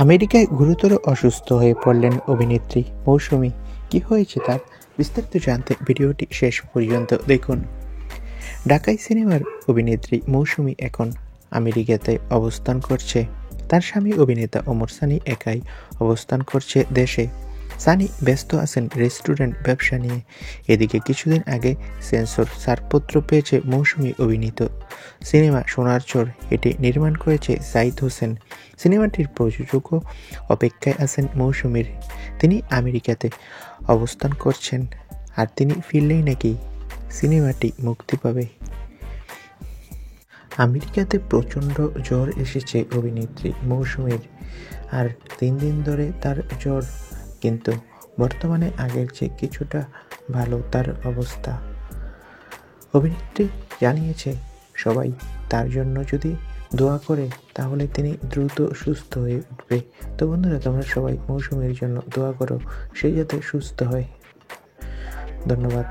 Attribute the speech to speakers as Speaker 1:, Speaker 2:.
Speaker 1: আমেরিকায় গুরুতর অসুস্থ হয়ে পড়লেন অভিনেত্রী মৌসুমী। কি হয়েছে তার বিস্তারিত জানতে ভিডিওটি শেষ পর্যন্ত দেখুন। ঢাকাই সিনেমার অভিনেত্রী মৌসুমী এখন আমেরিকাতে অবস্থান করছে। তার স্বামী অভিনেতা ওমর সানি একাই অবস্থান করছে দেশে। সানি ব্যস্ত আছেন রেস্টুরেন্ট ব্যবসা নিয়ে। এদিকে কিছুদিন আগে সেন্সর ছাড়পত্র পেয়েছে মৌসুমী অভিনীত সিনেমা সোনার চর। এটি নির্মাণ করেছে সাইদ হোসেন। সিনেমাটির প্রযোজকও অপেক্ষায় আছেন মৌসুমীর। তিনি আমেরিকাতে অবস্থান করছেন, আর তিনি ফিরলেই নাকি সিনেমাটি মুক্তি পাবে। আমেরিকাতে প্রচণ্ড জ্বর এসেছে অভিনেত্রী মৌসুমীর, আর 3 দিন ধরে তার জ্বর, কিন্তু বর্তমানে আগের চেয়ে কিছুটা ভালো তার অবস্থা। অভিনেত্রী জানিয়েছে সবাই তার জন্য যদি দোয়া করে তাহলে তিনি দ্রুত সুস্থ হয়ে উঠবে। তো বন্ধুরা, তোমরা সবাই মৌসুমীর জন্য দোয়া করো, সে যাতে সুস্থ হয়। ধন্যবাদ।